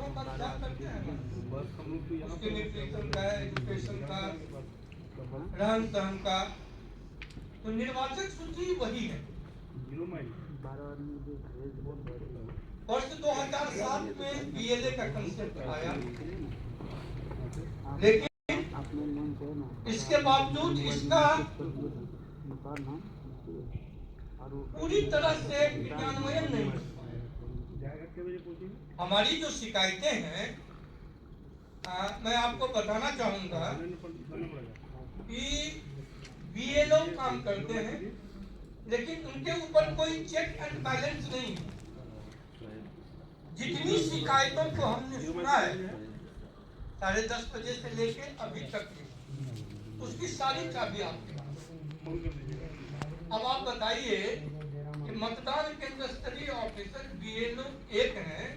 विभागों का इंतजाम करते हैं, उसके न्यूट्रिशन का, एजुकेशन का, रहन सहन का। तो निर्वाचक सूची वही है। वर्ष 2007 में बीएलए का कंसेप्ट आया, लेकिन इसके बावजूद इसका पूरी तरह से क्रियान्वयन नहीं हो पाया। हमारी जो शिकायतें हैं, मैं आपको बताना चाहूंगा कि बीएलओ काम करते हैं, लेकिन उनके ऊपर कोई चेक एंड बैलेंस नहीं है। जितनी शिकायतों को हमने सुना है 10:30 बजे से लेके अभी तक की, उसकी सारी चाबी आपके पास। अब आप बताइए कि मतदान केंद्र स्तरीय ऑफिसर बीएलओ एक हैं,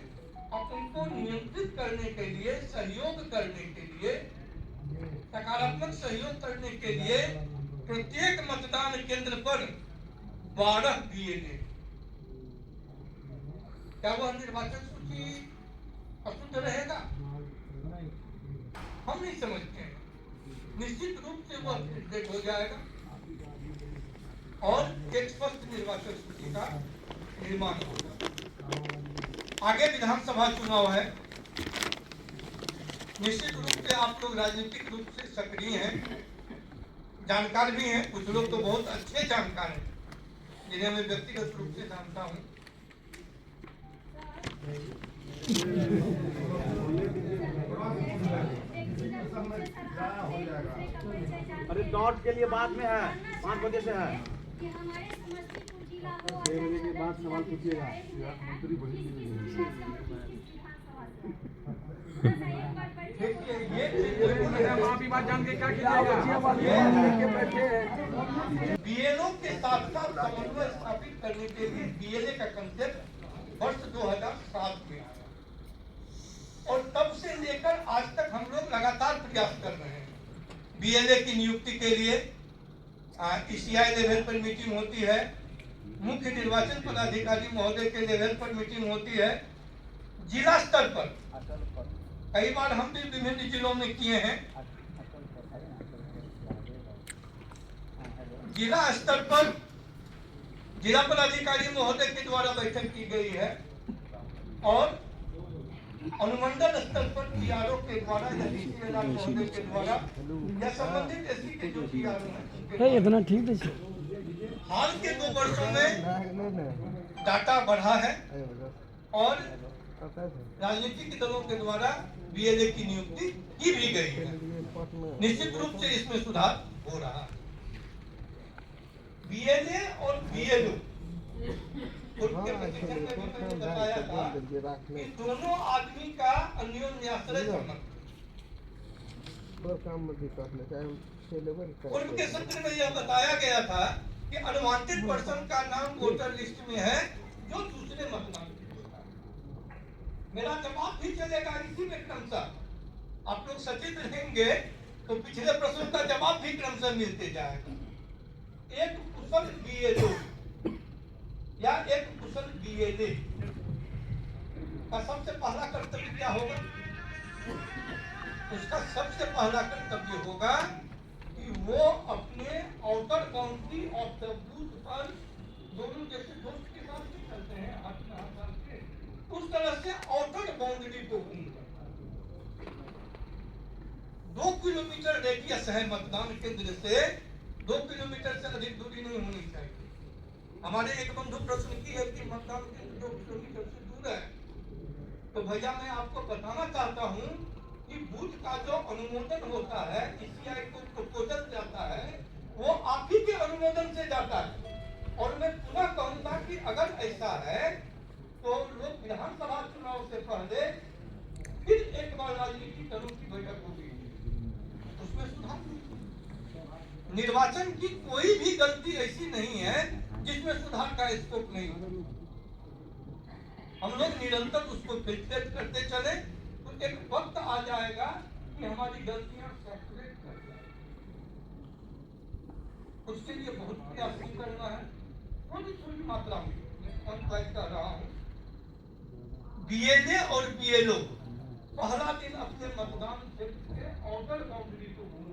और उनको नियंत्रित करने के लिए, सहयोग करने के लिए, सकारात्मक सहयोग करने के लिए प्रत्येक मतदान केंद्र पर 12 बीएलए। क्या वह निर्वाचक सूची अशुद्ध रहेगा? हम नहीं समझते हैं। निश्चित रूप से वह अपडेट हो जाएगा और एक स्पष्ट निर्वाचक सूची का निर्माण होगा। आगे विधानसभा चुनाव है। निश्चित रूप से आप लोग राजनीतिक रूप से सक्रिय हैं, जानकार भी हैं। कुछ लोग तो बहुत अच्छे जानकार हैं, जिन्हें मैं व्यक्तिगत रूप से जानता हूं। अरे डॉट के लिए बाद में है, 5 बजे से है। 6 बजे के बाद सवाल पूछिएगा। आप बात जान के क्या कीजिएगा? बीएलओ के साथ साथ समन्वय स्थापित करने के लिए बीएलए का कंसेप्ट वर्ष 2007 में आया, और तब से लेकर आज तक हम लोग लगातार प्रयास कर रहे हैं। बीएलए की नियुक्ति के लिए ईसीआई लेवल पर मीटिंग होती है, मुख्य निर्वाचन पदाधिकारी महोदय के लेवल पर मीटिंग होती है, जिला स्तर पर कई बार हम भी विभिन्न जिलों में किए हैं। जिला स्तर पर जिला पदाधिकारी महोदय के द्वारा बैठक की गई है, और अनुमंडल स्तर पर पीआरओ के द्वारा या डीसीएलआर महोदय के द्वारा या संबंधित एसपी के जो पीआरओ हैं, इतना ठीक है। हाल के 2 वर्षों में डाटा बढ़ा है, और राजनीतिक दलों के द्वारा बीएलए की नियुक्ति की भी गई है। निश्चित रूप से इसमें सुधार हो रहा है। बीएलए और बीएलओ उनके प्रशिक्षण में भी मैंने बताया था कि दोनों आदमी का अन्योन्याश्रय संबंध। उनके सत्र में यह बताया गया था कि अनवांटेड पर्सन का नाम वोटर लिस्ट में है जो दूसरे मतदान। मेरा जवाब भी चलेगा इसी में क्रमशः। आप लोग सचेत रहेंगे तो पिछले प्रश्न का जवाब भी क्रमशः मिलते जाएगा। एक कुशल बीएलओ या एक कुशल बीएलए का सबसे पहला कर्तव्य क्या होगा? उसका सबसे पहला कर्तव्य होगा कि वो अपने outer boundary of the booth पर दोनों जैसे दोस्त के साथ भी चलते हैं, हाथ में हाथ डाल के, उस तरह से आउटर बाउंड्री को घूमकर 2 किलोमीटर रेडियस है मतदान केंद्र से, 2 किलोमीटर से अधिक दूरी नहीं होनी चाहिए। हमारे एक बंधु प्रश्न की है कि मतदान केंद्र 2 किलोमीटर से दूर है, तो भैया मैं आपको बताना चाहता हूं कि बूथ का जो अनुमोदन होता है, ईसीआई को प्रपोजल जाता है, वो आप ही के अनुमोदन से जाता है। और मैं पुनः कहूंगा कि अगर ऐसा है तो लोग विधानसभा चुनाव से पहले फिर एक बार राजनीतिक दलों की बैठक होगी, उसमें सुधार। निर्वाचन की कोई भी गलती ऐसी नहीं है जिसमें सुधार का स्कोप नहीं हो। हम लोग निरंतर उसको फिल्ट्रेट करते चले तो एक वक्त आ जाएगा कि हमारी गलतियां सैचुरेट कर जाएंगी। उसके लिए बहुत प्रयास करना है, थोड़ी मात्रा में कर रहा हूं। बीएलए और बीएलओ पहला दिन अपने मतदान क्षेत्र के आउटर बाउंड्री को घूम